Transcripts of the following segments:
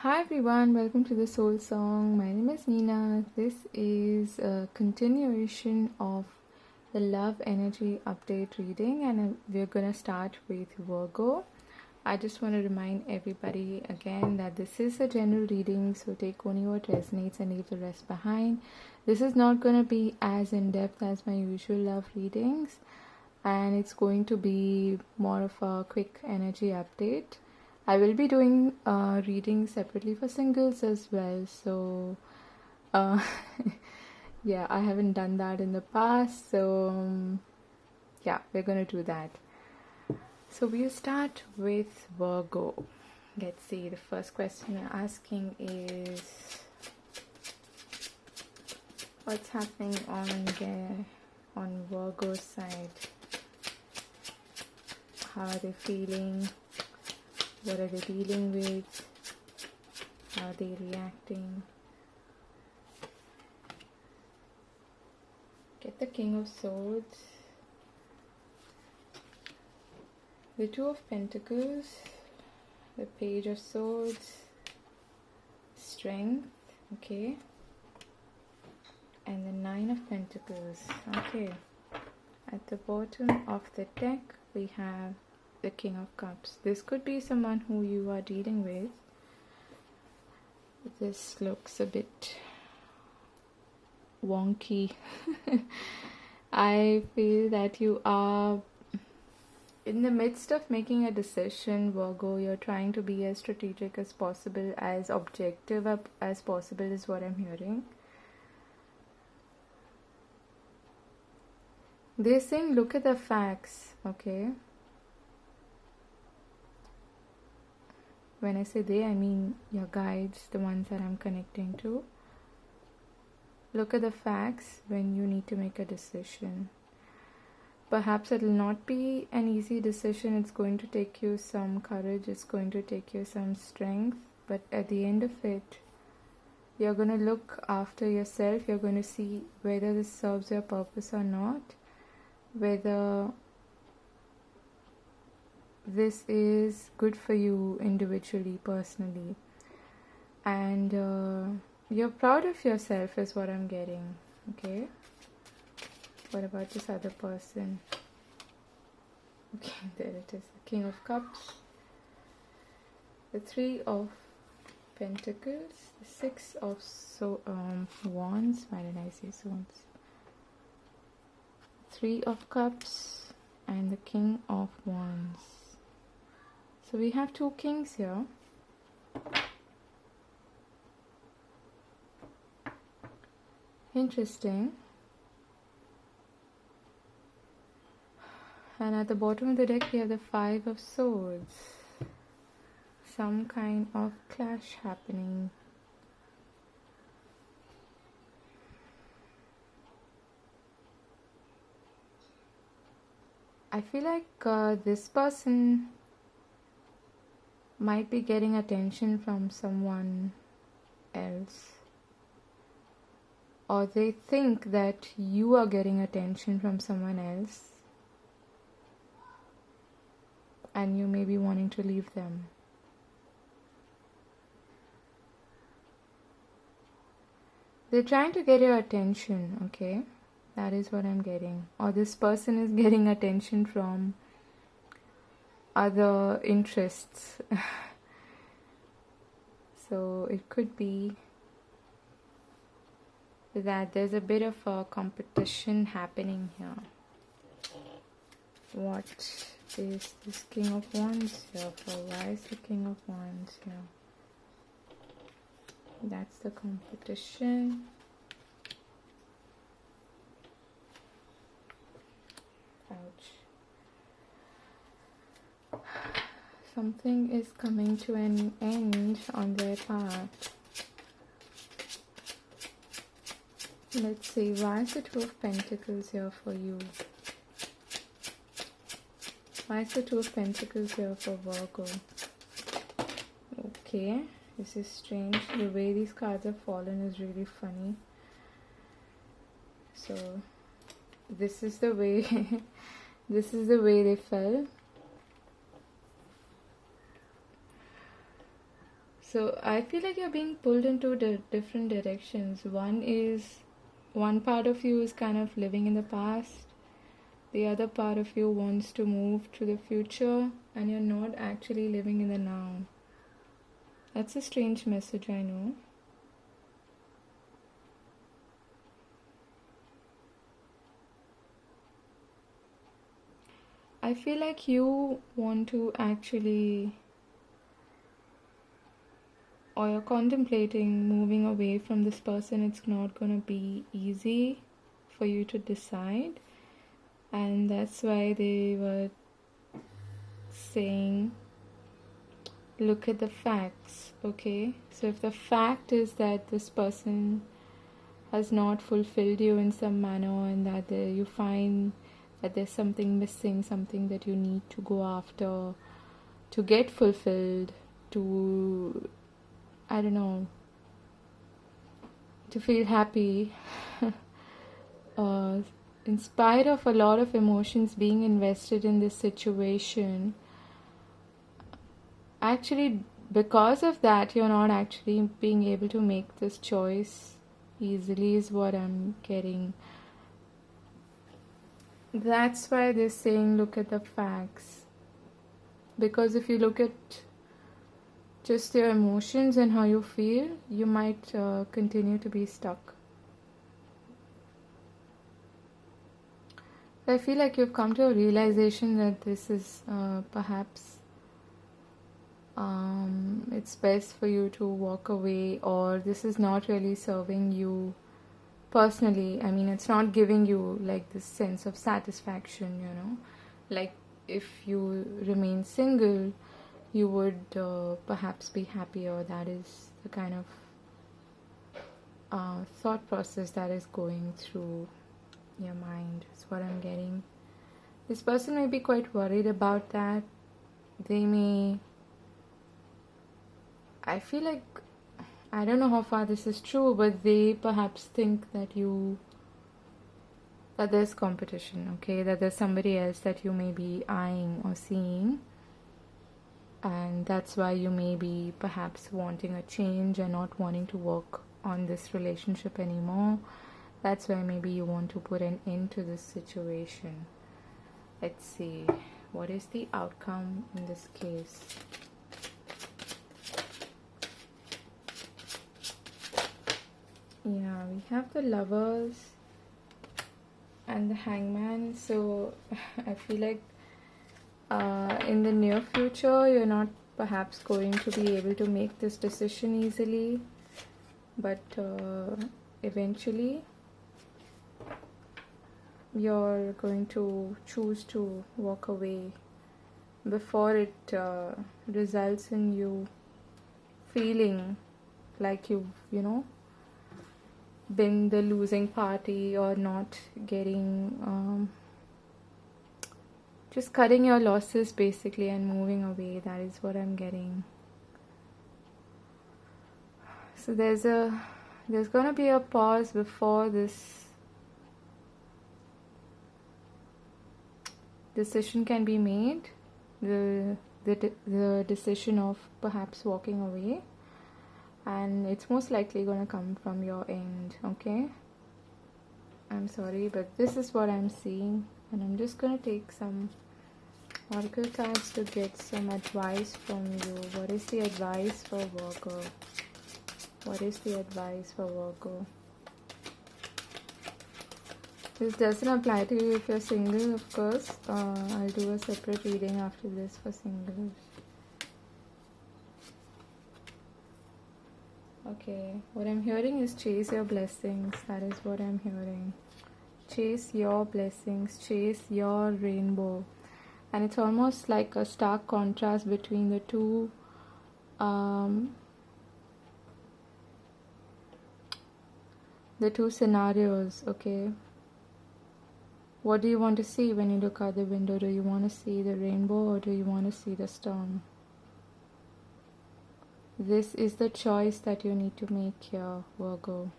Hi everyone, welcome to the Soul Song. My name is Nina. This is a continuation of the love energy update reading, and we're gonna start with Virgo. I just want to remind everybody again that this is a general reading, so take only what resonates and leave the rest behind. This is not gonna be as in depth as my usual love readings, and it's going to be more of a quick energy update. I will be doing readings separately for singles as well, so yeah, I haven't done that in the past, so yeah, we're gonna do that. So we'll start with Virgo. Let's see, the first question you're asking is what's happening on Virgo's side? How are they feeling? What are they dealing with? How are they reacting? Get the King of Swords, the Two of Pentacles, the Page of Swords, Strength, okay, and the Nine of Pentacles, okay. At the bottom of the deck, we have the King of Cups. This could be someone who you are dealing with. This looks a bit wonky. I feel that you are in the midst of making a decision, Virgo. You're trying to be as strategic as possible, as objective as possible is what I'm hearing. They're saying look at the facts, okay? When I say they, I mean your guides, the ones that I'm connecting to. Look at the facts when you need to make a decision. Perhaps it will not be an easy decision. It's going to take you some courage. It's going to take you some strength. But at the end of it, you're going to look after yourself. You're going to see whether this serves your purpose or not. Whether this is good for you individually, personally. And you're proud of yourself is what I'm getting, okay? What about this other person? Okay, there it is. The King of Cups, the Three of Pentacles, the Six of Wands. Why did I say Swords? Three of Cups and the King of Wands. So we have two kings here. Interesting. And at the bottom of the deck we have the Five of Swords. Some kind of clash happening. I feel like this person might be getting attention from someone else, or they think that you are getting attention from someone else and you may be wanting to leave them. They're trying to get your attention, okay? That is what I'm getting. Or this person is getting attention from other interests. So it could be that there's a bit of a competition happening here. What is this King of Wands here for? Why is the King of Wands here? That's the competition. Ouch. Something is coming to an end on their part. Let's see, why is the Two of Pentacles here for you? Why is the Two of Pentacles here for Virgo? Okay, this is strange. The way these cards have fallen is really funny. So, this is the way this is the way they fell. So I feel like you're being pulled into different directions. One part of you is kind of living in the past. The other part of you wants to move to the future, and you're not actually living in the now. That's a strange message, I know. I feel like you want to actually, or you're contemplating moving away from this person. It's not going to be easy for you to decide, and that's why they were saying, look at the facts. Okay, so if the fact is that this person has not fulfilled you in some manner, and that you find that there's something missing, something that you need to go after to get fulfilled, to, I don't know, to feel happy, in spite of a lot of emotions being invested in this situation, actually, because of that, you're not actually being able to make this choice easily, is what I'm getting. That's why they're saying look at the facts. Because if you look at just your emotions and how you feel, you might continue to be stuck. I feel like you've come to a realization that this is perhaps it's best for you to walk away, or this is not really serving you personally. I mean, it's not giving you like this sense of satisfaction, you know. Like if you remain single, you would perhaps be happier. That is the kind of thought process that is going through your mind, is what I'm getting. This person may be quite worried about that. They may, I feel like, I don't know how far this is true, but they perhaps think that that there's competition, okay? That there's somebody else that you may be eyeing or seeing. And that's why you may be perhaps wanting a change and not wanting to work on this relationship anymore. That's why maybe you want to put an end to this situation. Let's see, what is the outcome in this case? Yeah, we have the Lovers and the Hangman. So I feel like in the near future, you're not perhaps going to be able to make this decision easily, but eventually you're going to choose to walk away before it results in you feeling like you've, been the losing party, or not getting, just cutting your losses basically and moving away. That is what I'm getting. So there's gonna be a pause before this decision can be made, the decision of perhaps walking away, and it's most likely going to come from your end, okay? I'm sorry, but this is what I'm seeing, and I'm just going to take some oracle cards to get some advice from you. What is the advice for Virgo? What is the advice for Virgo? This doesn't apply to you if you're single, of course. I'll do a separate reading after this for singles. Okay, what I'm hearing is chase your blessings. That is what I'm hearing. Chase your blessings, chase your rainbow. And it's almost like a stark contrast between the two scenarios, okay? What do you want to see when you look out the window? Do you want to see the rainbow, or do you want to see the storm? This is the choice that you need to make here, Virgo.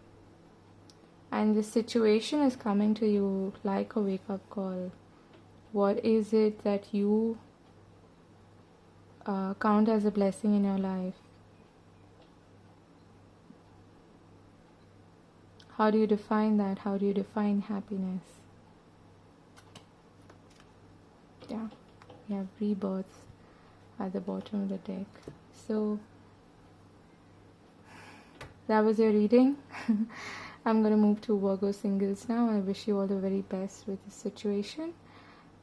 And the situation is coming to you like a wake-up call. What is it that you count as a blessing in your life? how do you define that? How do you define happiness? Yeah, we have rebirth at the bottom of the deck. So that was your reading. I'm going to move to Virgo singles now. I wish you all the very best with the situation.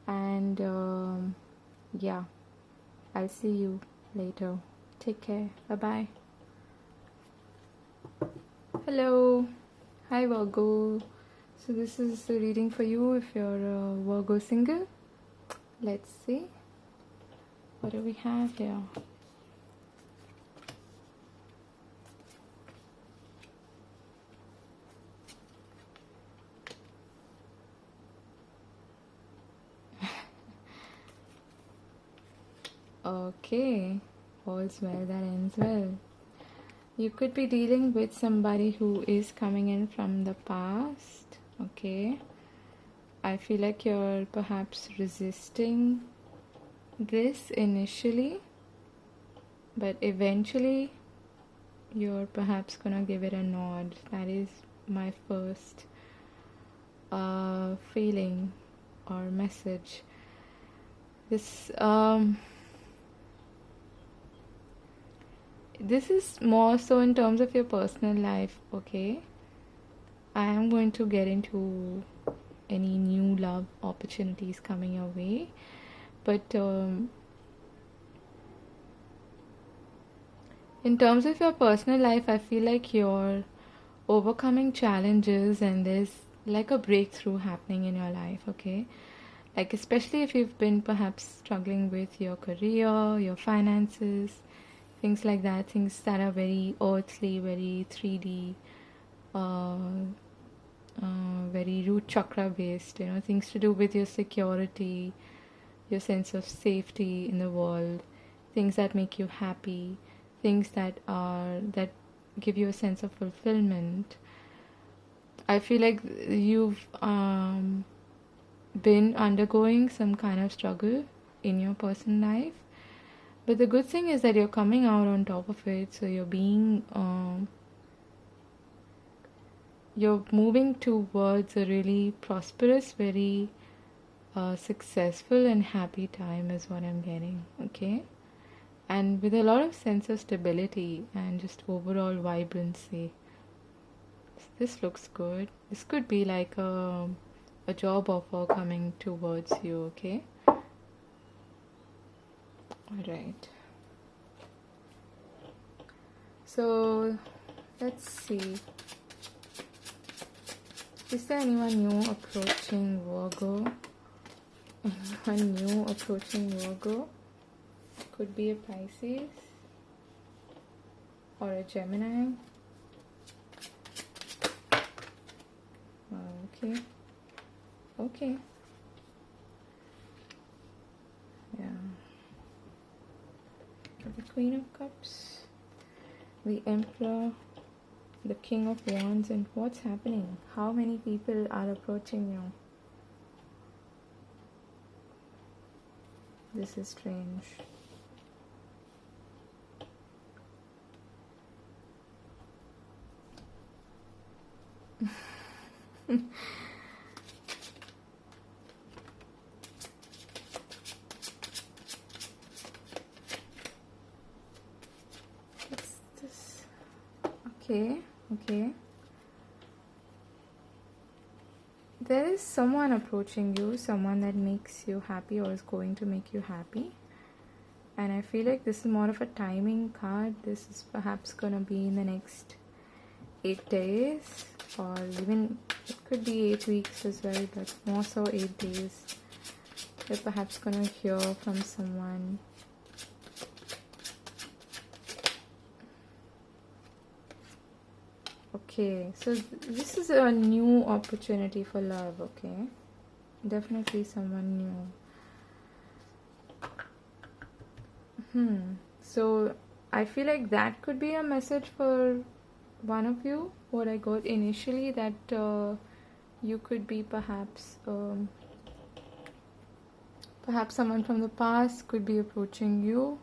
And yeah, I'll see you later. Take care. Bye-bye. Hello. Hi Virgo. So this is the reading for you if you're a Virgo single. Let's see. What do we have here? Okay, all's well that ends well. You could be dealing with somebody who is coming in from the past. Okay, I feel like you're perhaps resisting this initially, but eventually you're perhaps gonna give it a nod. That is my first feeling or message. This is more so in terms of your personal life, okay? I am going to get into any new love opportunities coming your way, but in terms of your personal life, I feel like you're overcoming challenges and there's like a breakthrough happening in your life, okay? Like especially if you've been perhaps struggling with your career, your finances, things like that, things that are very earthly, very 3D, very root chakra based, things to do with your security, your sense of safety in the world, things that make you happy, things that give you a sense of fulfillment. I feel like you've been undergoing some kind of struggle in your personal life. But the good thing is that you're coming out on top of it, so you're moving towards a really prosperous, very successful and happy time is what I'm getting, okay? And with a lot of sense of stability and just overall vibrancy. So this looks good. This could be like a job offer coming towards you, okay? Alright. So let's see. Is there anyone new approaching Virgo? Anyone new approaching Virgo? Could be a Pisces or a Gemini. Okay. Okay. Yeah. The Queen of Cups, the Emperor, the King of Wands, and what's happening? How many people are approaching you? This is strange. What's this? Okay. There is someone approaching you, someone that makes you happy or is going to make you happy. And I feel like this is more of a timing card. This is perhaps going to be in the next 8 days, or even it could be 8 weeks as well, but more so 8 days. You're perhaps going to hear from someone. Okay, so this is a new opportunity for love, okay? Definitely someone new. So I feel like that could be a message for one of you. What I got initially, that you could be perhaps someone from the past could be approaching you,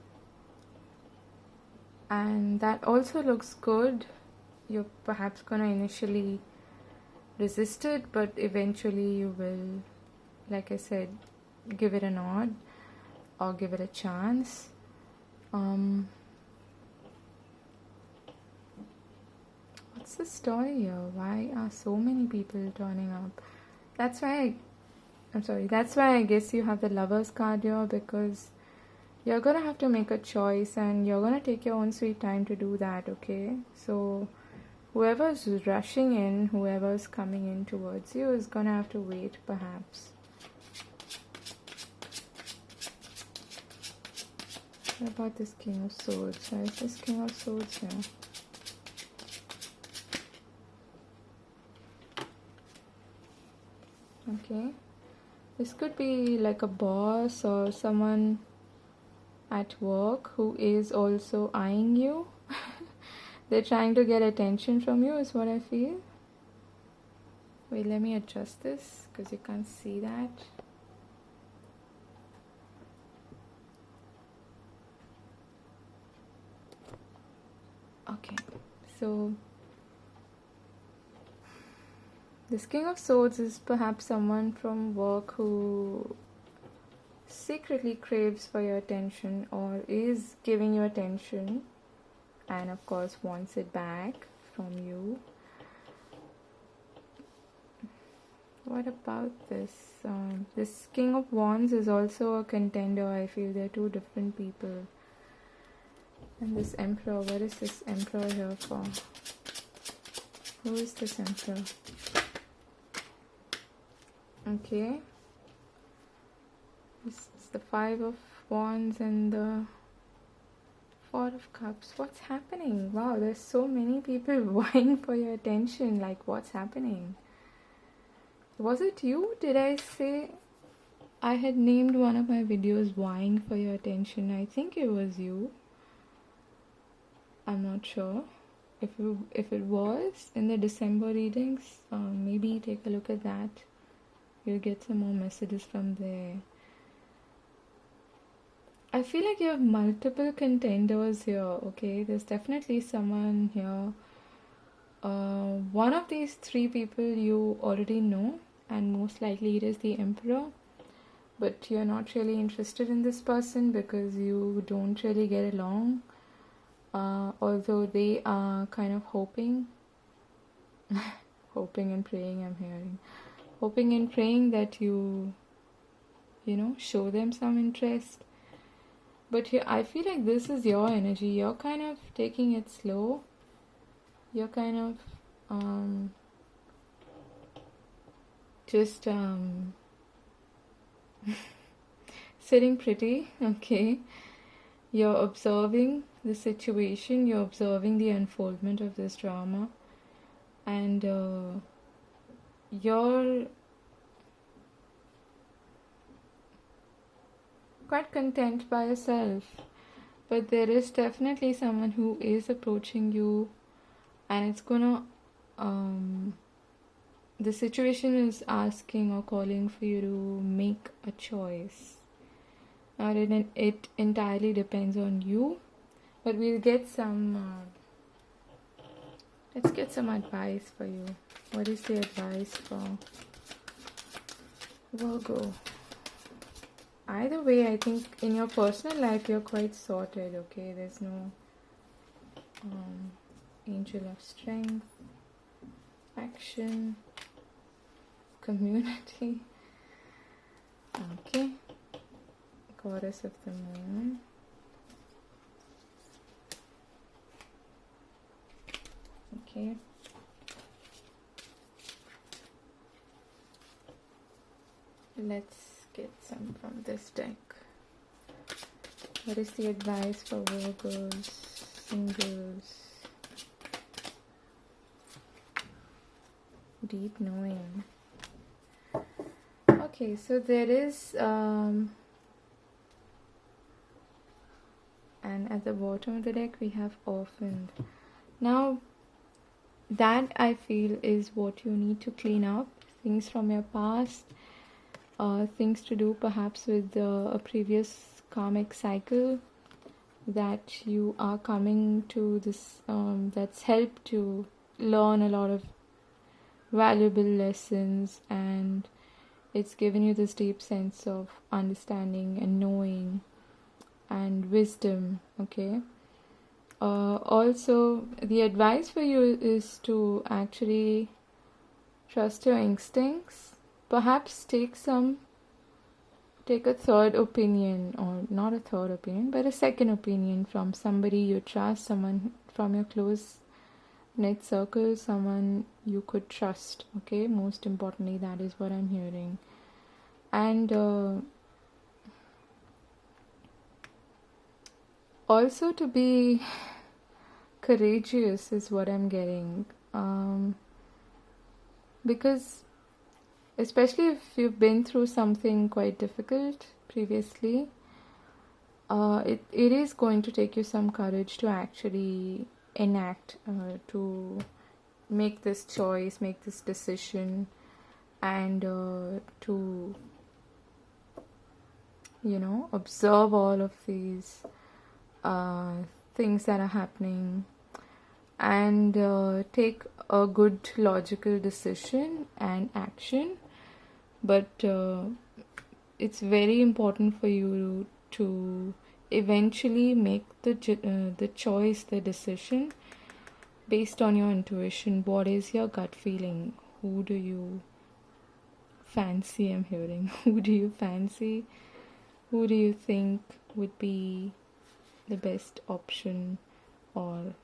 and that also looks good. You're perhaps gonna initially resist it, but eventually you will, like I said, give it a nod or give it a chance. What's the story here? Why are so many people turning up? That's why that's why I guess you have the Lovers card here, because you're gonna have to make a choice and you're gonna take your own sweet time to do that, okay? So whoever's rushing in, whoever's coming in towards you is gonna have to wait, perhaps. What about this King of Swords? Why is this King of Swords here? Okay. This could be like a boss or someone at work who is also eyeing you. They're trying to get attention from you, is what I feel. Wait, let me adjust this because you can't see that. Okay, so this King of Swords is perhaps someone from work who secretly craves for your attention or is giving you attention and of course wants it back from you. What about this? This King of Wands is also a contender. I feel they're two different people. And this Emperor, what is this Emperor here for? Who is this Emperor? Okay. This is the Five of Wands and the Four of Cups. What's happening? Wow, there's so many people vying for your attention. Like, what's happening? Was it you? Did I say I had named one of my videos vying for your attention? I think it was you. I'm not sure. If it was in the December readings, maybe take a look at that. You'll get some more messages from there. I feel like you have multiple contenders here, okay? There's definitely someone here. One of these three people you already know, and most likely it is the Emperor. But you're not really interested in this person because you don't really get along. Although they are kind of hoping and praying, I'm hearing. Hoping and praying that you show them some interest. But here, I feel like this is your energy. You're kind of taking it slow. You're kind of just sitting pretty, okay? You're observing the situation. You're observing the unfoldment of this drama. And you're quite content by yourself, but there is definitely someone who is approaching you, and it's gonna the situation is asking or calling for you to make a choice. Now it entirely depends on you, but we'll get some let's get some advice for you. What is the advice for Virgo? Either way, I think in your personal life you're quite sorted, okay? There's no Angel of Strength, action, community. Okay. Goddess of the Moon. Okay. Let's get some from this deck. What is the advice for Virgos, singles? Deep knowing. Okay, so there is and at the bottom of the deck we have orphaned. Now that I feel is what you need to clean up, things from your past, things to do perhaps with a previous karmic cycle that you are coming to this, that's helped to learn a lot of valuable lessons, and it's given you this deep sense of understanding and knowing and wisdom. Okay. Also, the advice for you is to actually trust your instincts. Perhaps take a third opinion, or not a third opinion, but a second opinion from somebody you trust, someone from your close knit circle, someone you could trust. Okay, most importantly, that is what I'm hearing. And also to be courageous is what I'm getting. Because especially if you've been through something quite difficult previously, it is going to take you some courage to actually enact, to make this choice, make this decision, and to, observe all of these things that are happening, and take a good logical decision and action. But it's very important for you to eventually make the choice, the decision based on your intuition. What is your gut feeling? Who do you fancy? I'm hearing. Who do you fancy? Who do you think would be the best option or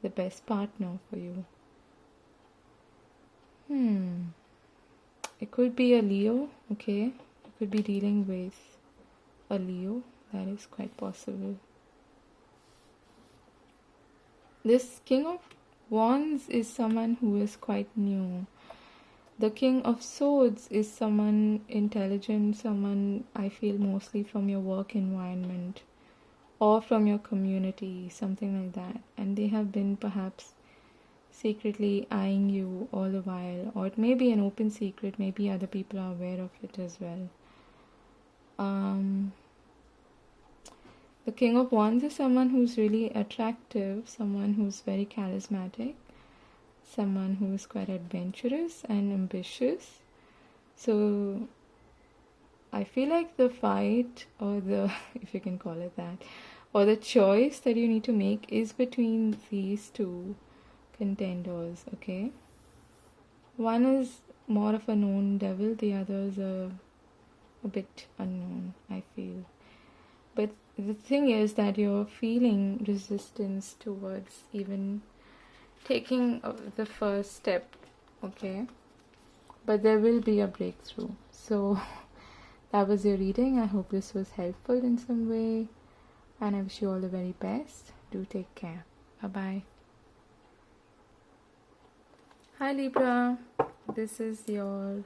the best partner for you? It could be a Leo, okay? You could be dealing with a Leo. That is quite possible. This King of Wands is someone who is quite new. The King of Swords is someone intelligent, someone I feel mostly from your work environment or from your community, something like that. And they have been perhaps secretly eyeing you all the while, or it may be an open secret, maybe other people are aware of it as well. The King of Wands is someone who's really attractive, someone who's very charismatic, someone who's quite adventurous and ambitious. So I feel like the fight, or the, if you can call it that, or the choice that you need to make is between these two contenders, okay? One is more of a known devil, the other is a bit unknown, I feel. But the thing is that you're feeling resistance towards even taking the first step, okay? But there will be a breakthrough. So that was your reading. I hope this was helpful in some way, and I wish you all the very best. Do take care. Bye-bye. Hi Libra, this is your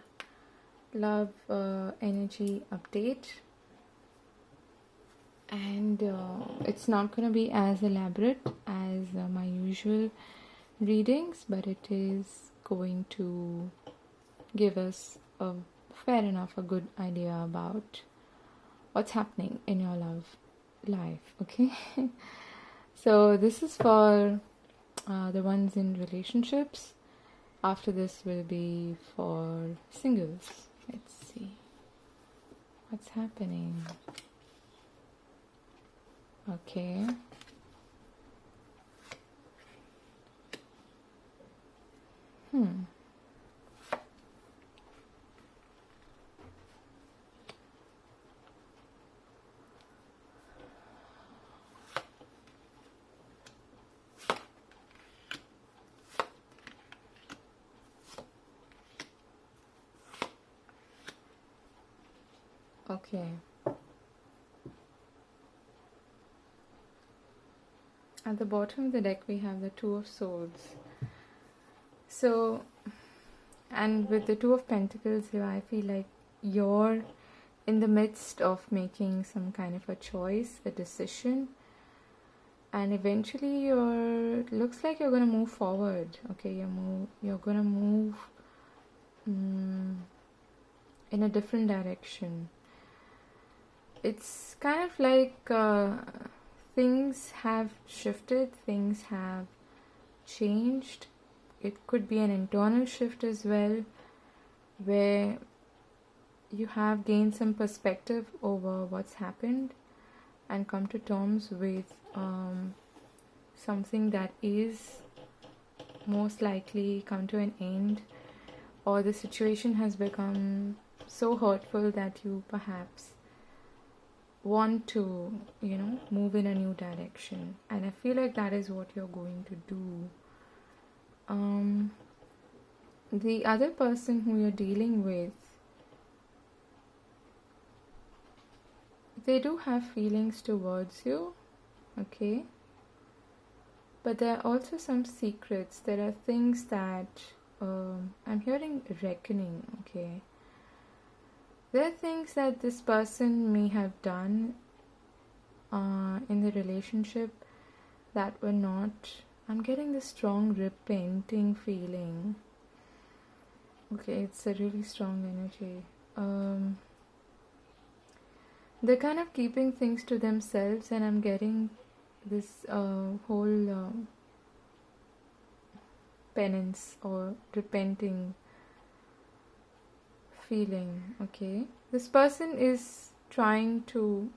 love energy update, and it's not going to be as elaborate as my usual readings, but it is going to give us a good idea about what's happening in your love life, okay? So this is for the ones in relationships. After this will be for singles. Let's see what's happening. Okay. Okay. At the bottom of the deck we have the Two of Swords. So, and with the Two of Pentacles here, I feel like you're in the midst of making some kind of a choice, a decision, and eventually looks like you're going to move forward. Okay, you're going to move in a different direction. It's kind of like things have shifted, things have changed, it could be an internal shift as well, where you have gained some perspective over what's happened and come to terms with something that is most likely come to an end, or the situation has become so hurtful that you perhaps want to, move in a new direction. And I feel like that is what you're going to do. The other person who you're dealing with, they do have feelings towards you, okay? But there are also some secrets. There are things that I'm hearing reckoning, okay? There are things that this person may have done in the relationship that were not. I'm getting this strong repenting feeling. Okay, it's a really strong energy. They're kind of keeping things to themselves, and I'm getting this whole penance or repenting feeling, okay? This person is trying to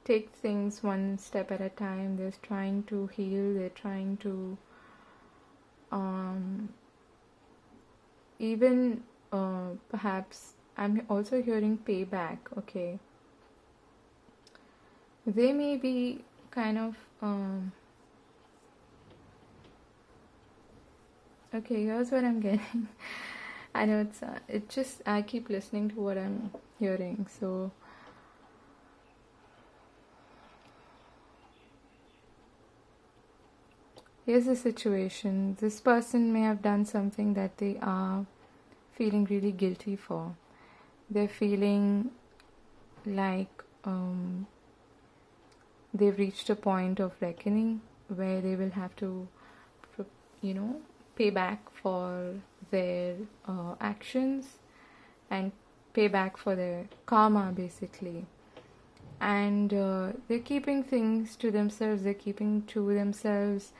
take things one step at a time. They're trying to heal. They're trying to even perhaps I'm also hearing payback, okay? They may be kind of okay, here's what I'm getting. I know it just, I keep listening to what I'm hearing. So here's the situation. This person may have done something that they are feeling really guilty for. They're feeling like they've reached a point of reckoning where they will have to, pay back for their actions and pay back for their karma, basically. And they're keeping things to themselves. They're keeping to themselves.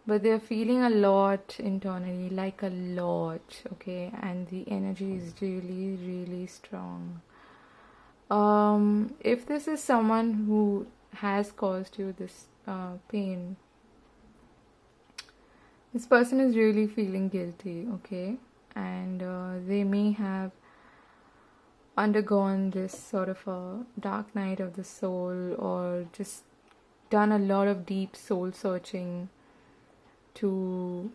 But they're feeling a lot internally, like a lot, okay? And the energy is really, really strong. If this is someone who has caused you this pain, this person is really feeling guilty, okay? And they may have undergone this sort of a dark night of the soul, or just done a lot of deep soul searching to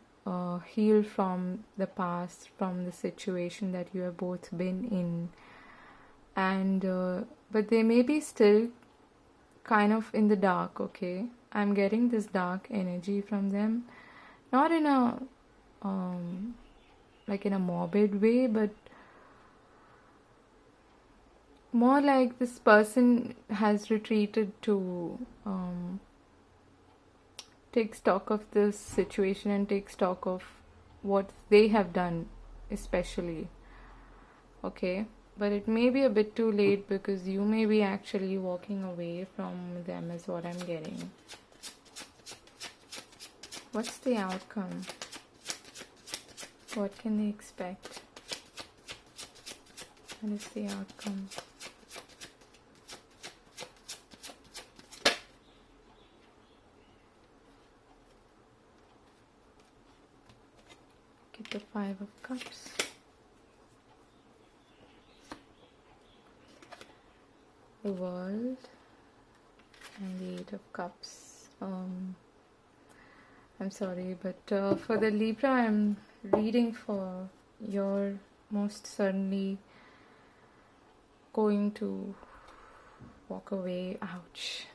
heal from the past, from the situation that you have both been in. And but they may be still kind of in the dark, okay? I'm getting this dark energy from them, not in a like in a morbid way, but more like this person has retreated to take stock of this situation and take stock of what they have done, especially, okay? But it may be a bit too late, because you may be actually walking away from them, is what I'm getting. What's the outcome? What can they expect? What is the outcome? Get the 5 of Cups. The World and the 8 of Cups. I'm sorry, but for the Libra, I'm reading for you're most certainly going to walk away. Ouch.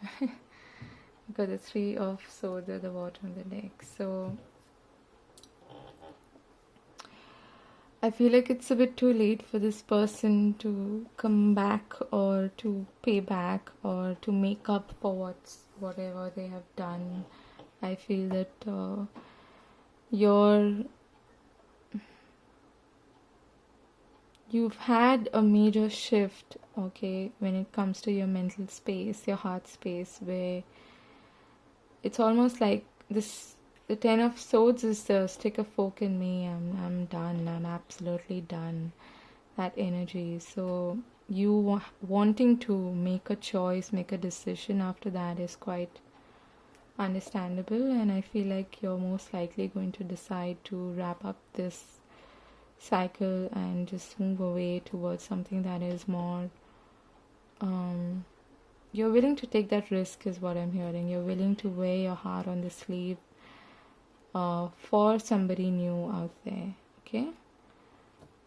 Got the 3 of Swords at the bottom of the deck. So I feel like it's a bit too late for this person to come back, or to pay back, or to make up for whatever they have done. I feel that you've had a major shift, okay, when it comes to your mental space, your heart space, where it's almost like this the Ten of Swords is the stick a fork in me. I'm done. I'm absolutely done. That energy. So you wanting to make a choice, make a decision after that is quite understandable, and I feel like you're most likely going to decide to wrap up this cycle and just move away towards something that is more you're willing to take that risk is what I'm hearing. You're willing to wear your heart on the sleeve for somebody new out there. Okay,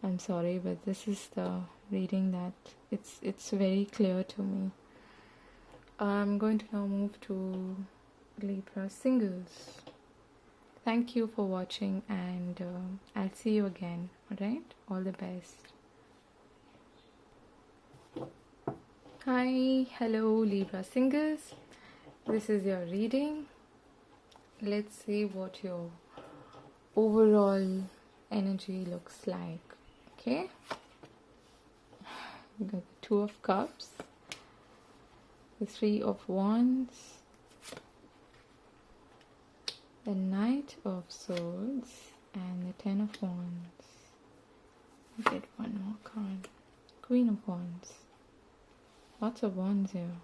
I'm sorry, but this is the reading that it's very clear to me. I'm going to now move to Libra singles. Thank you for watching, and I'll see you again. Alright, all the best. Hi, hello Libra singles. This is your reading. Let's see what your overall energy looks like. Okay, we got the Two of Cups, the Three of Wands, the Knight of Swords, and the Ten of Wands. Get one more card. Queen of Wands. Lots of wands here.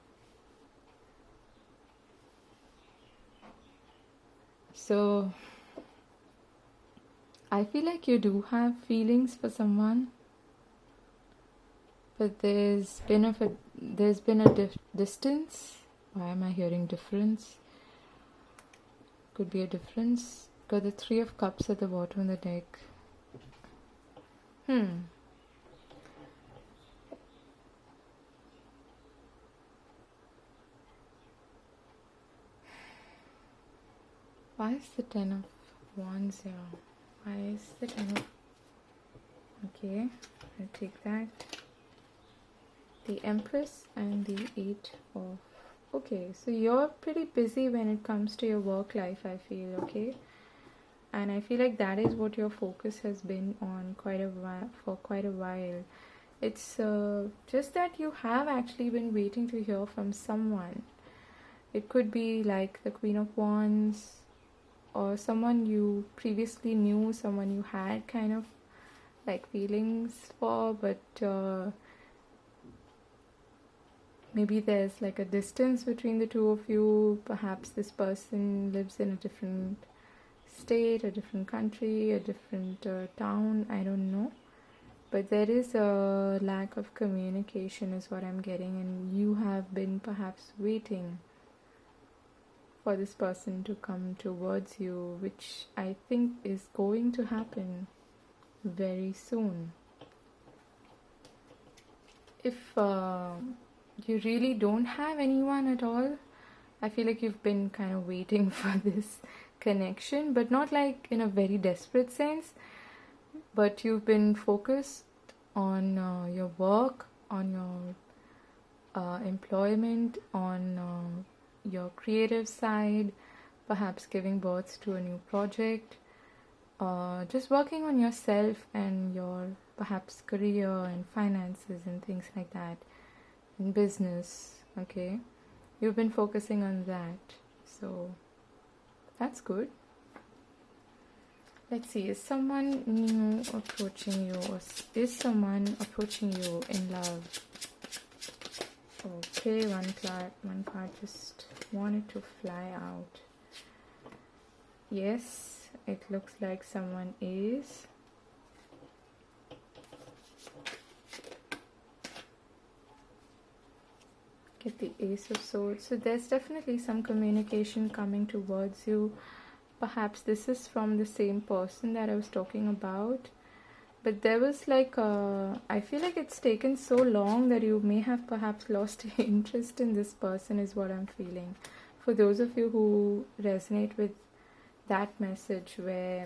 So I feel like you do have feelings for someone, but there's been a distance. Why am I hearing difference? Could be a difference. Got the Three of Cups at the bottom of the deck. Why is the Ten of Wands here? Why is the Ten of... Okay, I'll take that. The Empress and the Eight of... Okay, so you're pretty busy when it comes to your work life, I feel, okay? And I feel like that is what your focus has been on for quite a while. It's just that you have actually been waiting to hear from someone. It could be like the Queen of Wands, or someone you previously knew, someone you had kind of like feelings for, but maybe there's like a distance between the two of you. Perhaps this person lives in a different state, a different country, a different town, I don't know. But there is a lack of communication is what I'm getting, and you have been perhaps waiting for this person to come towards you, which I think is going to happen very soon. If you really don't have anyone at all, I feel like you've been kind of waiting for this connection, but not like in a very desperate sense, but you've been focused on your work, on your employment, on your creative side, perhaps giving birth to a new project, just working on yourself and your perhaps career and finances and things like that, in business. Okay, you've been focusing on that, so that's good. Let's see, is someone new approaching you, or is someone approaching you in love? Okay, one card just wanted to fly out. Yes, it looks like someone is. Get the Ace of Swords. So there's definitely some communication coming towards you. Perhaps this is from the same person that I was talking about. But there was like I feel like it's taken so long that you may have perhaps lost interest in this person is what I'm feeling. For those of you who resonate with that message where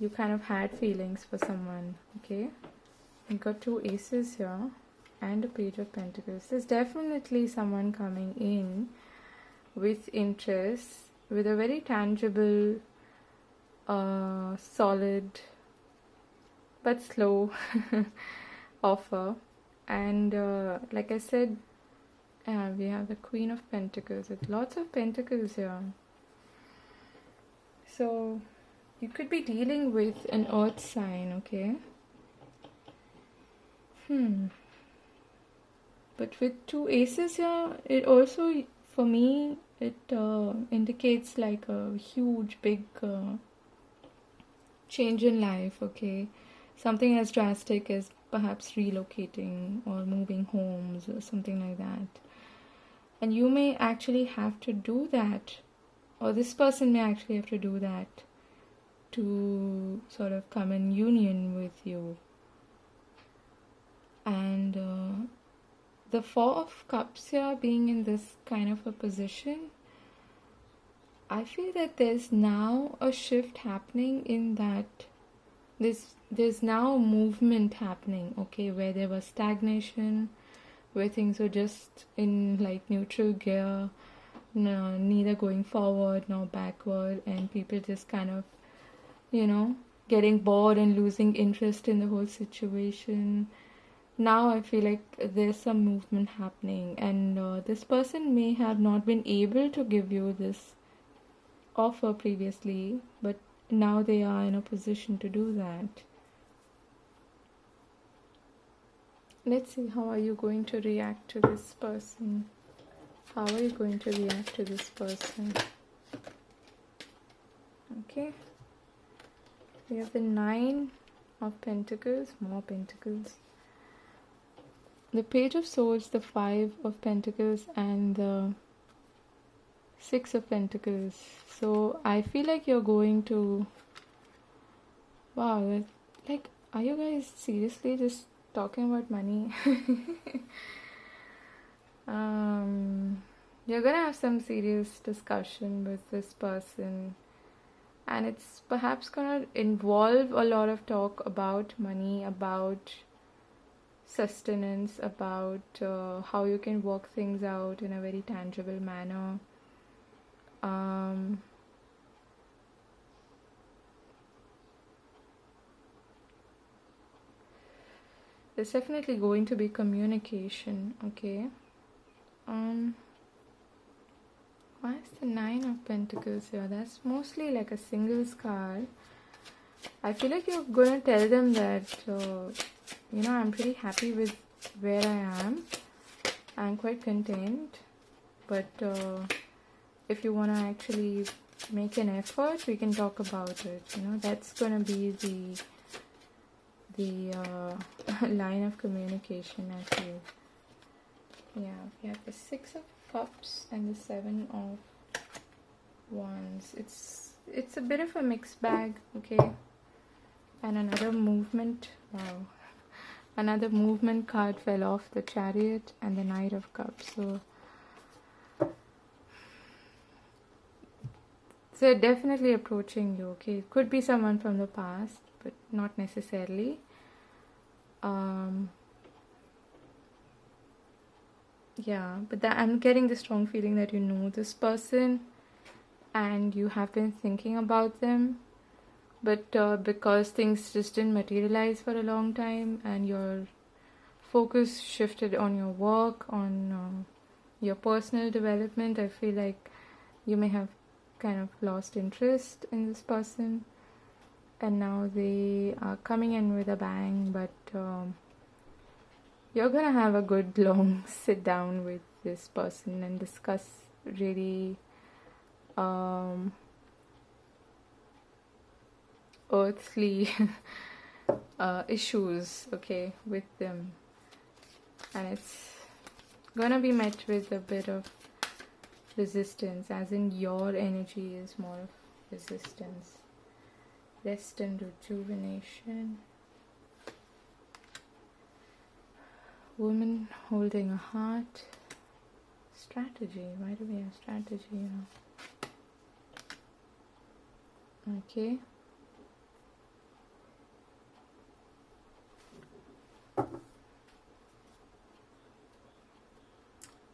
you kind of had feelings for someone, okay? You got two aces here and a Page of Pentacles. There's definitely someone coming in with interest, with a very tangible, solid but slow offer. And like I said, we have the Queen of Pentacles with lots of pentacles here. So you could be dealing with an earth sign, okay? But with two aces here, it also, for me, it indicates like a huge, big change in life, okay? Something as drastic as perhaps relocating or moving homes or something like that. And you may actually have to do that, or this person may actually have to do that to sort of come in union with you. And the Four of Cups here being in this kind of a position, I feel that there's now a shift happening in that there's now movement happening, okay, where there was stagnation, where things were just in like neutral gear, no, neither going forward nor backward, and people just kind of, getting bored and losing interest in the whole situation. Now I feel like there's some movement happening, and this person may have not been able to give you this offer previously, but now they are in a position to do that. Let's see, how are you going to react to this person? How are you going to react to this person? Okay. We have the Nine of Pentacles, more Pentacles. The Page of Swords, the Five of Pentacles, and the Six of Pentacles. So I feel like you're going to... Wow, like, are you guys seriously just talking about money? You're gonna have some serious discussion with this person, and it's perhaps gonna involve a lot of talk about money, about sustenance, about how you can work things out in a very tangible manner. There's definitely going to be communication, okay? Why is the Nine of Pentacles here? That's mostly like a singles card. I feel like you're gonna tell them that, I'm pretty happy with where I am. I'm quite content. But if you wanna actually make an effort, we can talk about it. That's gonna be the line of communication, I feel. Yeah, we have the Six of Cups and the Seven of Wands. It's a bit of a mixed bag, okay? And another movement, wow. Another movement card fell off, the Chariot and the Knight of Cups. So definitely approaching you, okay? It could be someone from the past, but not necessarily. Yeah, but I'm getting the strong feeling that you know this person and you have been thinking about them, but because things just didn't materialize for a long time and your focus shifted on your work, on your personal development, I feel like you may have kind of lost interest in this person, and now they are coming in with a bang, but you're gonna have a good long sit down with this person and discuss really earthly issues, okay, with them, and it's gonna be met with a bit of resistance, as in your energy is more of resistance. Rest and rejuvenation. Woman holding a heart. Strategy. Why do we have strategy here? Okay.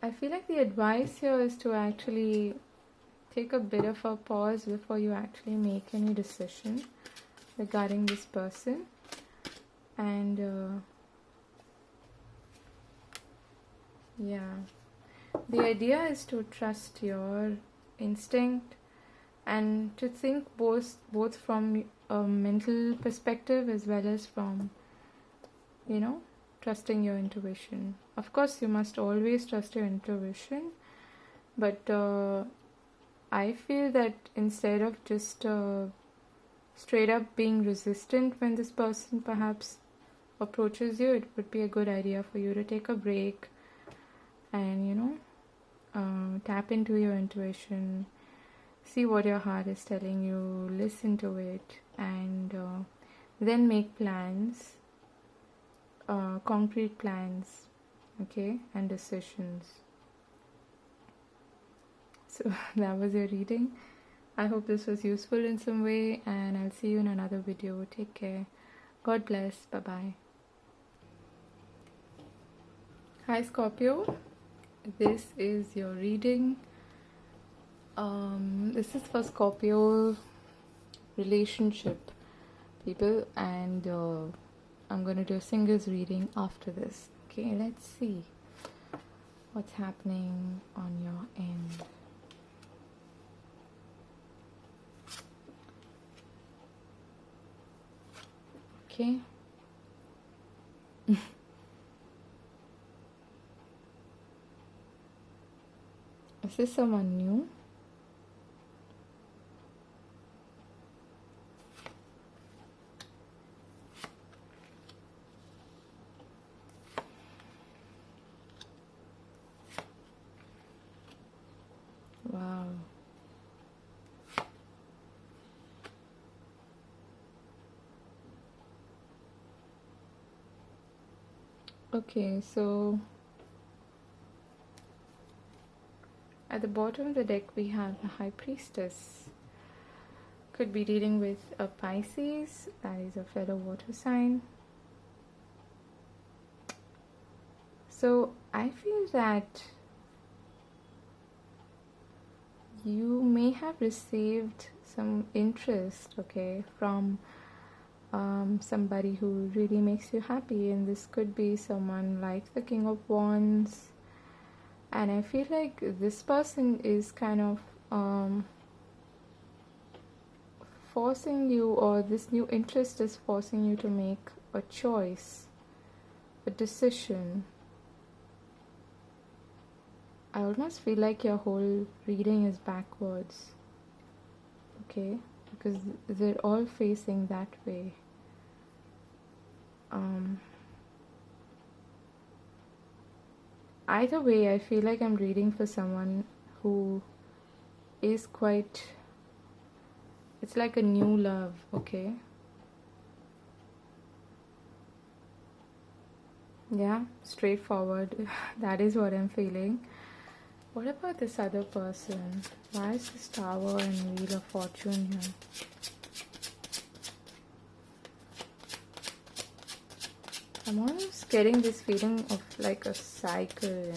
I feel like the advice here is to actually take a bit of a pause before you actually make any decision regarding this person. And yeah, the idea is to trust your instinct and to think both from a mental perspective as well as from, trusting your intuition. Of course, you must always trust your intuition, but I feel that instead of just straight up being resistant when this person perhaps approaches you, it would be a good idea for you to take a break and tap into your intuition, see what your heart is telling you, listen to it, and then make plans, concrete plans, okay, and decisions. So that was your reading. I hope this was useful in some way, and I'll see you in another video. Take care. God bless. Bye-bye. Hi Scorpio, this is your reading. This is for Scorpio relationship people, and I'm going to do a singles reading after this. Okay, let's see what's happening on your end. Okay. Is this someone new? Wow. Okay, so at the bottom of the deck we have a High Priestess. Could be dealing with a Pisces, that is a fellow water sign. So I feel that you may have received some interest, okay, from somebody who really makes you happy, and this could be someone like the King of Wands. And I feel like this person is kind of forcing you, or this new interest is forcing you to make a choice, a decision. I almost feel like your whole reading is backwards, okay, because they're all facing that way. Either way, I feel like I'm reading for someone who is quite, it's like a new love, okay? Yeah, straightforward. That is what I'm feeling. What about this other person? Why is this Tower and Wheel of Fortune here? I'm almost getting this feeling of like a cycle,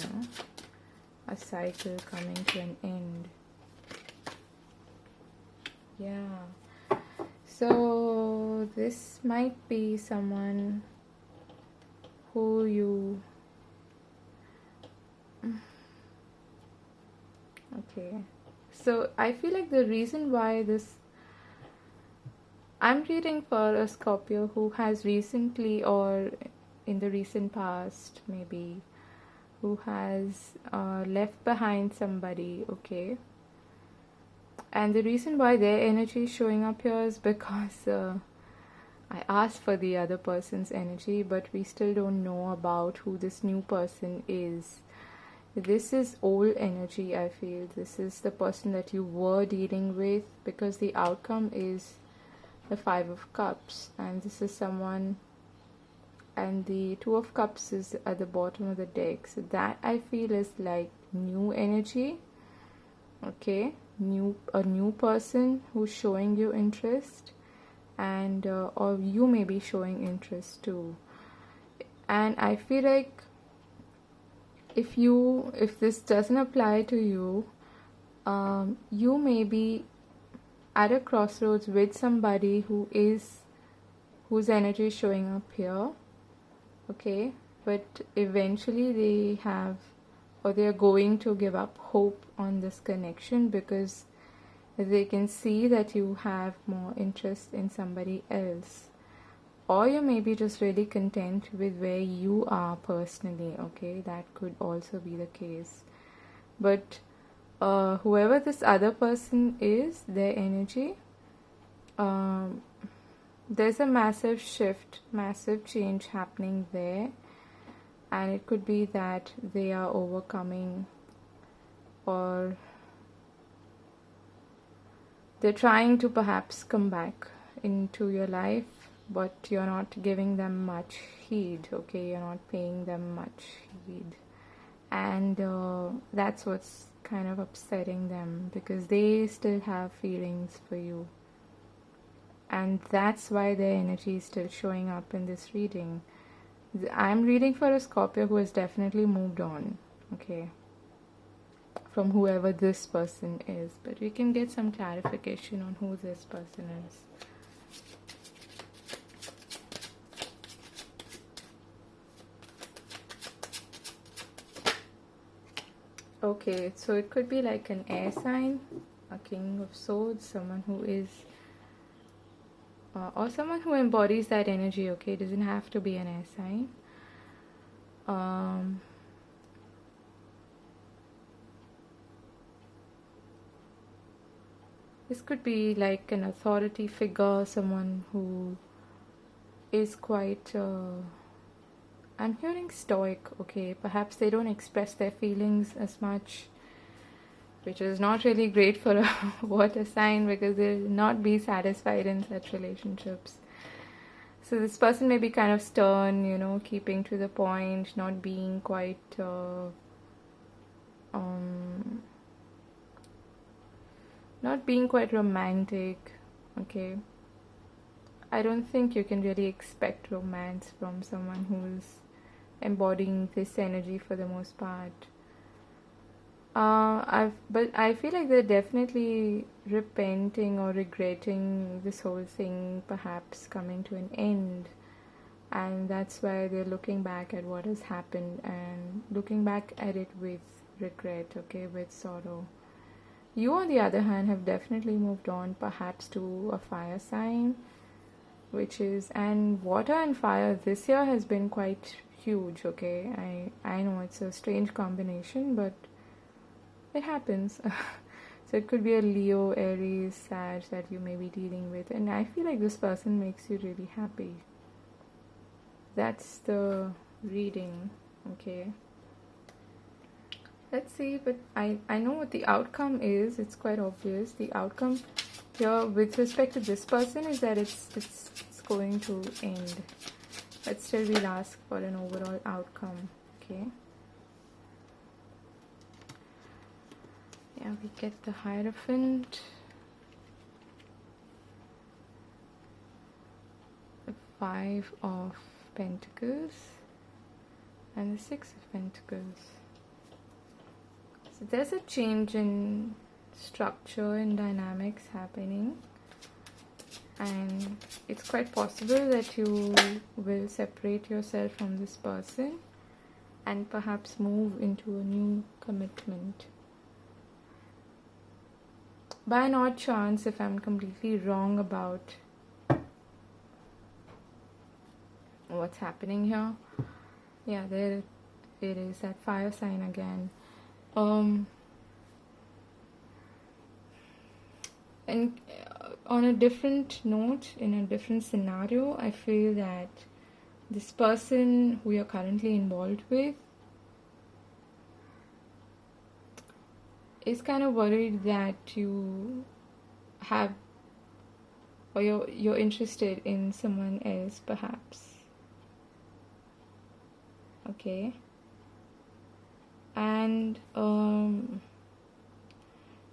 a cycle coming to an end. Yeah. So this might be someone who you... Okay. So I feel like the reason why this... I'm reading for a Scorpio who has recently, or in the recent past maybe, who has left behind somebody, okay? And the reason why their energy is showing up here is because I asked for the other person's energy, but we still don't know about who this new person is. This is old energy, I feel. This is the person that you were dealing with, because the outcome is the Five of Cups, and this is someone, and the Two of Cups is at the bottom of the deck. So that I feel is like new energy, okay? A new person who's showing you interest, and or you may be showing interest too. And I feel like if this doesn't apply to you, you may be at a crossroads with somebody whose energy is showing up here, okay, but eventually they have, or they are going to give up hope on this connection, because They can see that you have more interest in somebody else, or you may be just really content with where you are personally. Okay, that could also be the case. But whoever this other person is, their energy, there's a massive shift, massive change happening there, and it could be that they are overcoming, or they're trying to perhaps come back into your life, but you're not giving them much heed. Okay, you're not paying them much heed, and that's what's kind of upsetting them, because they still have feelings for you, and that's why their energy is still showing up in this reading. I'm reading for a Scorpio who has definitely moved on, okay, from whoever this person is, but we can get some clarification on who this person is. Okay, so it could be like an air sign, a King of Swords, someone who is or someone who embodies that energy. Okay, it doesn't have to be an air sign. This could be like an authority figure, someone who is quite I'm hearing stoic. Okay, perhaps they don't express their feelings as much, which is not really great for a water sign, because they'll not be satisfied in such relationships. So this person may be kind of stern, you know, keeping to the point, not being quite not being quite romantic. Okay, I don't think you can really expect romance from someone who's embodying this energy for the most part. But I feel like they're definitely repenting or regretting this whole thing perhaps coming to an end, and that's why they're looking back at what has happened and looking back at it with regret, okay, with sorrow. You, on the other hand, have definitely moved on, perhaps to a fire sign, which is, and water and fire this year has been quite huge, okay. I know it's a strange combination, but it happens. So it could be a Leo, Aries, Sag that you may be dealing with, and I feel like this person makes you really happy. That's the reading, okay. Let's see, but I know what the outcome is. It's quite obvious. The outcome here with respect to this person is that it's going to end, but still we'll ask for an overall outcome, okay. Yeah, we get the Hierophant, the Five of Pentacles, and the Six of Pentacles. So there's a change in structure and dynamics happening, and it's quite possible that you will separate yourself from this person and perhaps move into a new commitment. By an odd chance, if I'm completely wrong about what's happening here, yeah, there it is, that fire sign again. And on a different note, in a different scenario, I feel that this person who you're currently involved with is kind of worried that you have, or you're interested in someone else perhaps, okay. And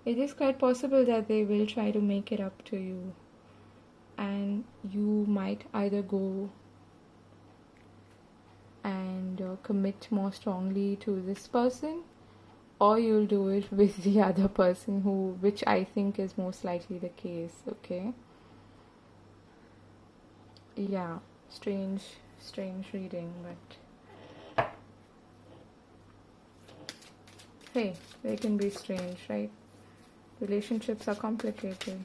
it is quite possible that they will try to make it up to you, and you might either go and commit more strongly to this person, or you'll do it with the other person, which I think is most likely the case, okay. Yeah, strange reading, but hey, they can be strange, right? Relationships are complicated.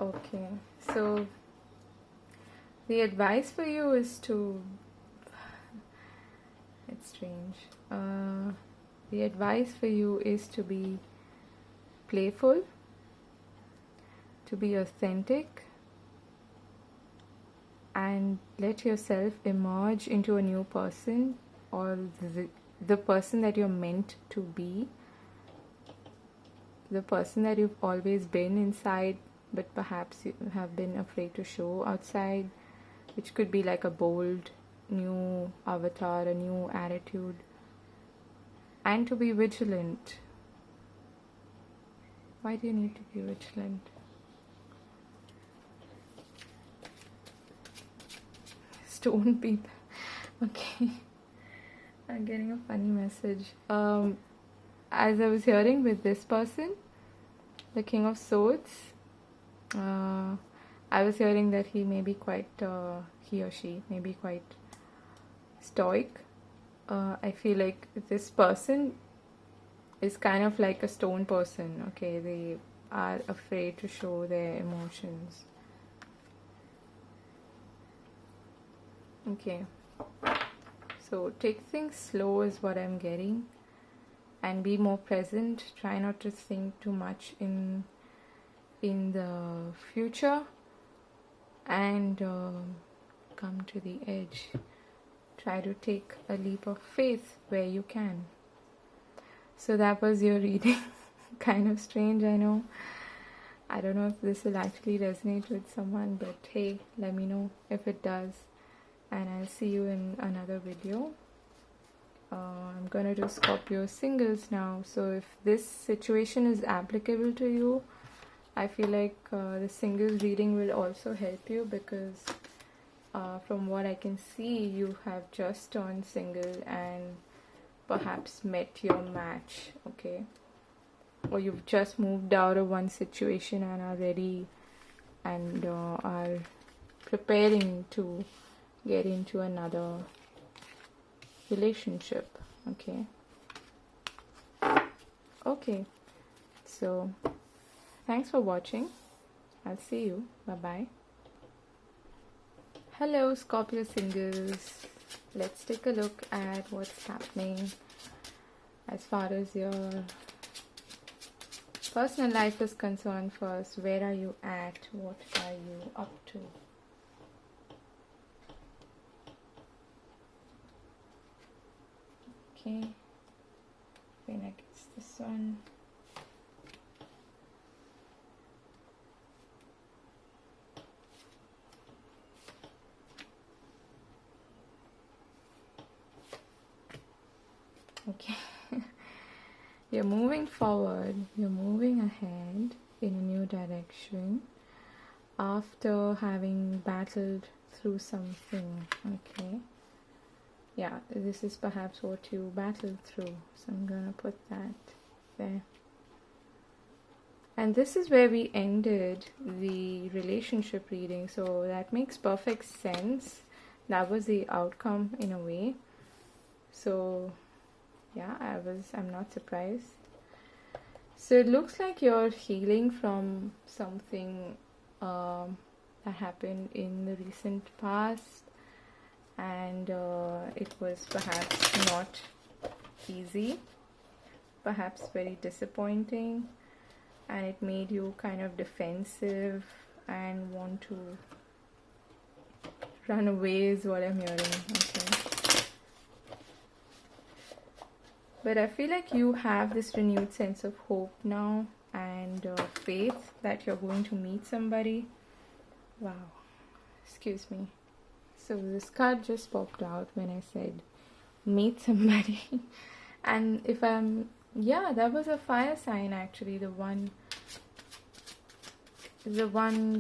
Okay, so the advice for you is to, it's strange. The advice for you is to be playful, to be authentic, and let yourself emerge into a new person, or the person that you're meant to be, the person that you've always been inside, but perhaps you have been afraid to show outside, which could be like a bold new avatar, a new attitude, and to be vigilant. Why do you need to be vigilant? Stone people. Okay. I'm getting a funny message. As I was hearing with this person, the King of Swords, I was hearing that he may be quite, he or she may be quite stoic. I feel like this person is kind of like a stone person, okay? They are afraid to show their emotions. Okay, so take things slow is what I'm getting, and be more present. Try not to think too much in the future, and come to the edge. Try to take a leap of faith where you can. So that was your reading. Kind of strange, I know. I don't know if this will actually resonate with someone, but hey, let me know if it does. And I'll see you in another video. I'm gonna do Scorpio singles now. So if this situation is applicable to you, I feel like the singles reading will also help you, because from what I can see, you have just turned single and perhaps met your match, okay? Or you've just moved out of one situation and are ready and are preparing to get into another relationship, okay? Okay, so thanks for watching. I'll see you. Bye-bye. Hello, Scorpio singles. Let's take a look at what's happening as far as your personal life is concerned first. Where are you at? What are you up to? Okay, I think it's this one. Okay. You're moving forward, you're moving ahead in a new direction after having battled through something, okay? Yeah, this is perhaps what you battled through, so I'm gonna put that there. And this is where we ended the relationship reading, so that makes perfect sense. That was the outcome in a way. So yeah, I'm not surprised. So it looks like you're healing from something that happened in the recent past, and it was perhaps not easy, perhaps very disappointing, and it made you kind of defensive and want to run away is what I'm hearing, okay? But I feel like you have this renewed sense of hope now, and faith that you're going to meet somebody. Wow, excuse me. So this card just popped out when I said meet somebody. And if I'm, yeah, that was a fire sign actually, the one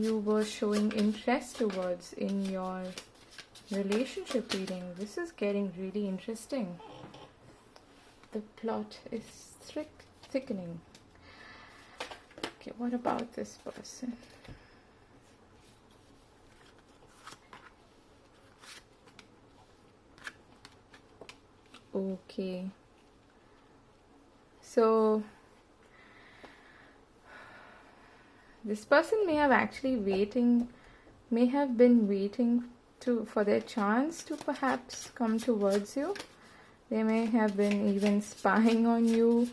you were showing interest towards in your relationship reading. This is getting really interesting. The plot is thickening. Okay, what about this person? Okay. So this person may have been waiting for their chance to perhaps come towards you. They may have been even spying on you.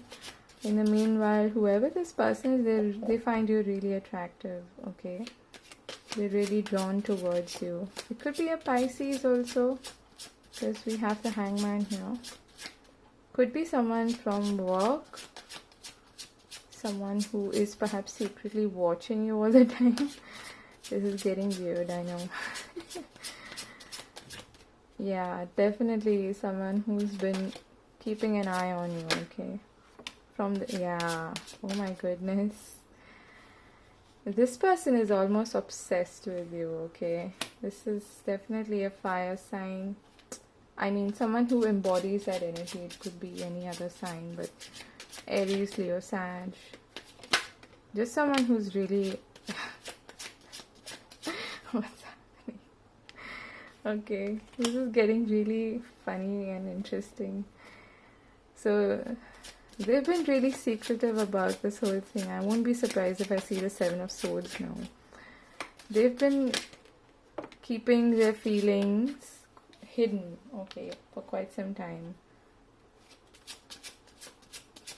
In the meanwhile, whoever this person is, they find you really attractive, okay? They're really drawn towards you. It could be a Pisces also, because we have the Hangman here. Could be someone from work, someone who is perhaps secretly watching you all the time. This is getting weird, I know. Yeah, definitely someone who's been keeping an eye on you, okay? Oh my goodness. This person is almost obsessed with you, okay? This is definitely a fire sign. I mean, someone who embodies that energy. It could be any other sign, but Aries, Leo, Sag. Just someone who's really... What's happening? Okay, this is getting really funny and interesting. So, they've been really secretive about this whole thing. I won't be surprised if I see the Seven of Swords now. They've been keeping their feelings hidden, okay, for quite some time.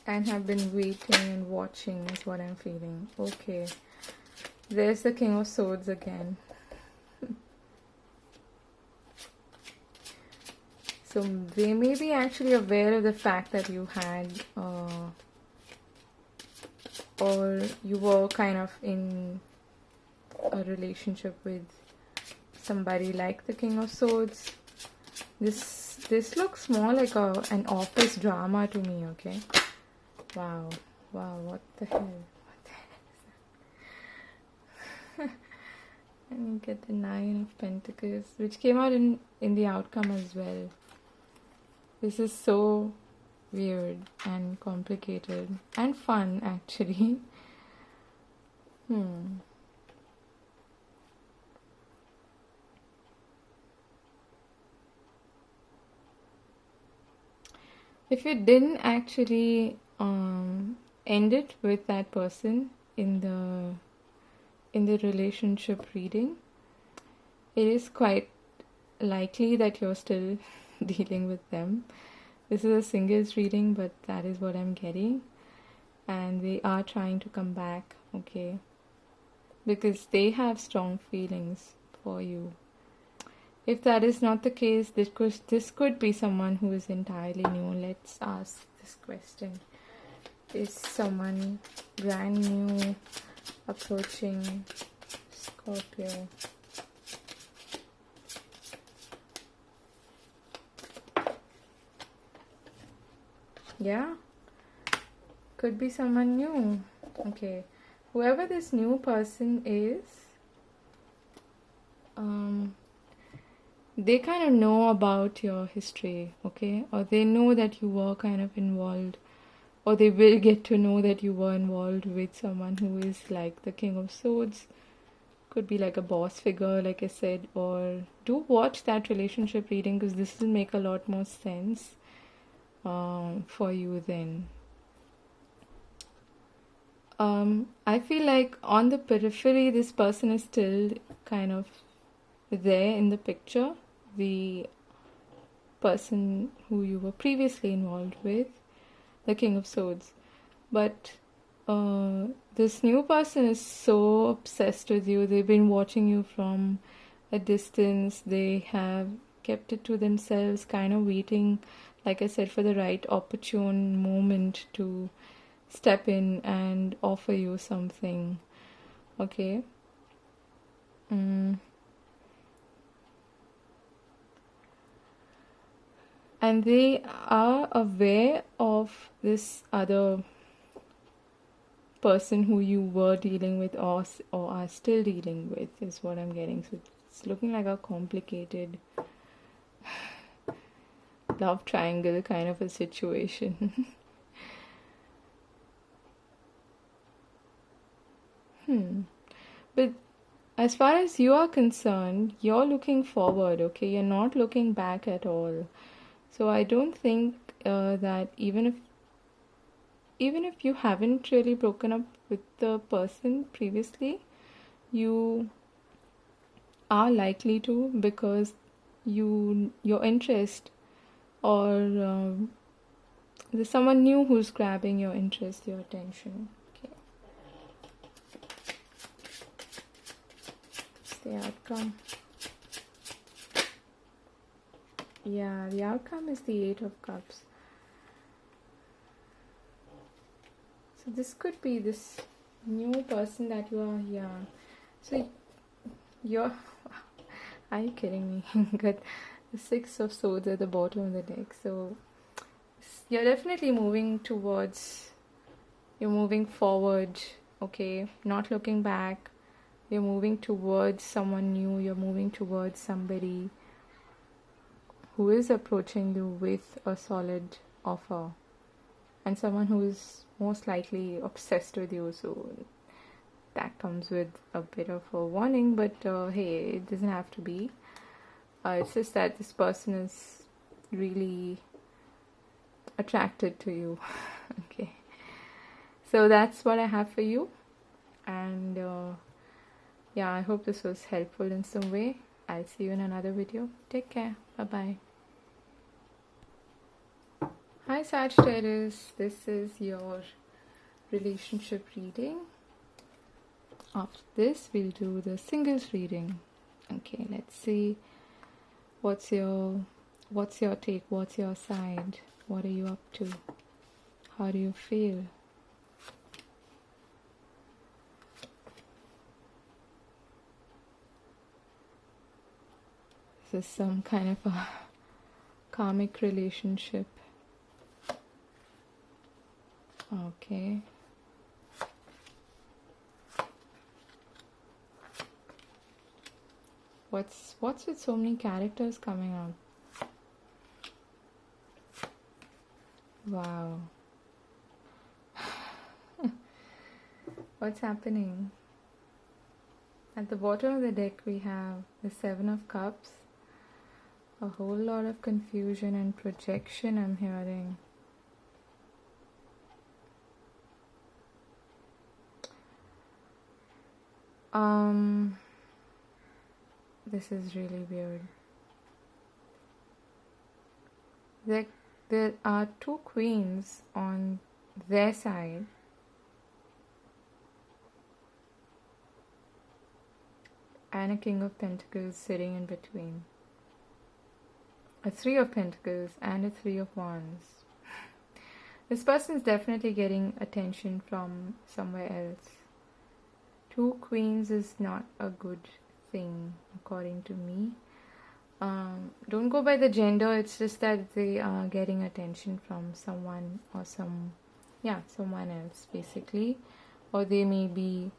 And have been waiting and watching is what I'm feeling. Okay. There's the King of Swords again. So they may be actually aware of the fact that you had or you were kind of in a relationship with somebody like the King of Swords. This looks more like an office drama to me, okay? Wow, what the hell? What the hell is that? And you get the Nine of Pentacles, which came out in the outcome as well. This is so weird and complicated and fun, actually. If you didn't actually end it with that person in the relationship reading, it is quite likely that you're still dealing with them. This is a singles reading, but that is what I'm getting, and they are trying to come back, okay, because they have strong feelings for you. If that is not the case, this could be someone who is entirely new. Let's ask this question. Is someone brand new approaching Scorpio? Yeah, could be someone new. Okay, whoever this new person is, they kind of know about your history, okay, or they know that you were kind of involved, or they will get to know that you were involved with someone who is like the King of Swords. Could be like a boss figure, like I said, or do watch that relationship reading, because this will make a lot more sense for you then. I feel like on the periphery, this person is still kind of there in the picture. The person who you were previously involved with, the King of Swords. But this new person is so obsessed with you. They've been watching you from a distance. They have kept it to themselves, kind of waiting, like I said, for the right opportune moment to step in and offer you something. Okay. And they are aware of this other person who you were dealing with or are still dealing with, is what I'm getting. So it's looking like a complicated love triangle kind of a situation. But as far as you are concerned, you're looking forward, okay? You're not looking back at all. So I don't think that even if you haven't really broken up with the person previously, you are likely to, because your interest, or there's someone new who's grabbing your interest, your attention. Okay, it's the outcome. Yeah, the outcome is the Eight of Cups. So this could be this new person that you are. Yeah, so you're are you kidding me? Got the Six of Swords at the bottom of the deck. So you're definitely you're moving forward, okay? Not looking back. You're moving towards someone new. You're moving towards somebody who is approaching you with a solid offer. And someone who is most likely obsessed with you. So that comes with a bit of a warning, but hey, it doesn't have to be. It's just that this person is really attracted to you. Okay, so that's what I have for you, and yeah, I hope this was helpful in some way. I'll see you in another video. Take care. Bye bye. Hi Sagittarius, this is your relationship reading. After this, we'll do the singles reading. Okay, let's see what's your take, what's your side, what are you up to, how do you feel? This is some kind of a karmic relationship. Okay. What's with so many characters coming up? Wow. What's happening? At the bottom of the deck we have the Seven of Cups. A whole lot of confusion and projection I'm hearing. This is really weird. There are two queens on their side. And a King of Pentacles sitting in between. A Three of Pentacles and a Three of Wands. This person is definitely getting attention from somewhere else. Two queens is not a good thing, according to me. Don't go by the gender, it's just that they are getting attention from someone or someone else, basically. Or they may be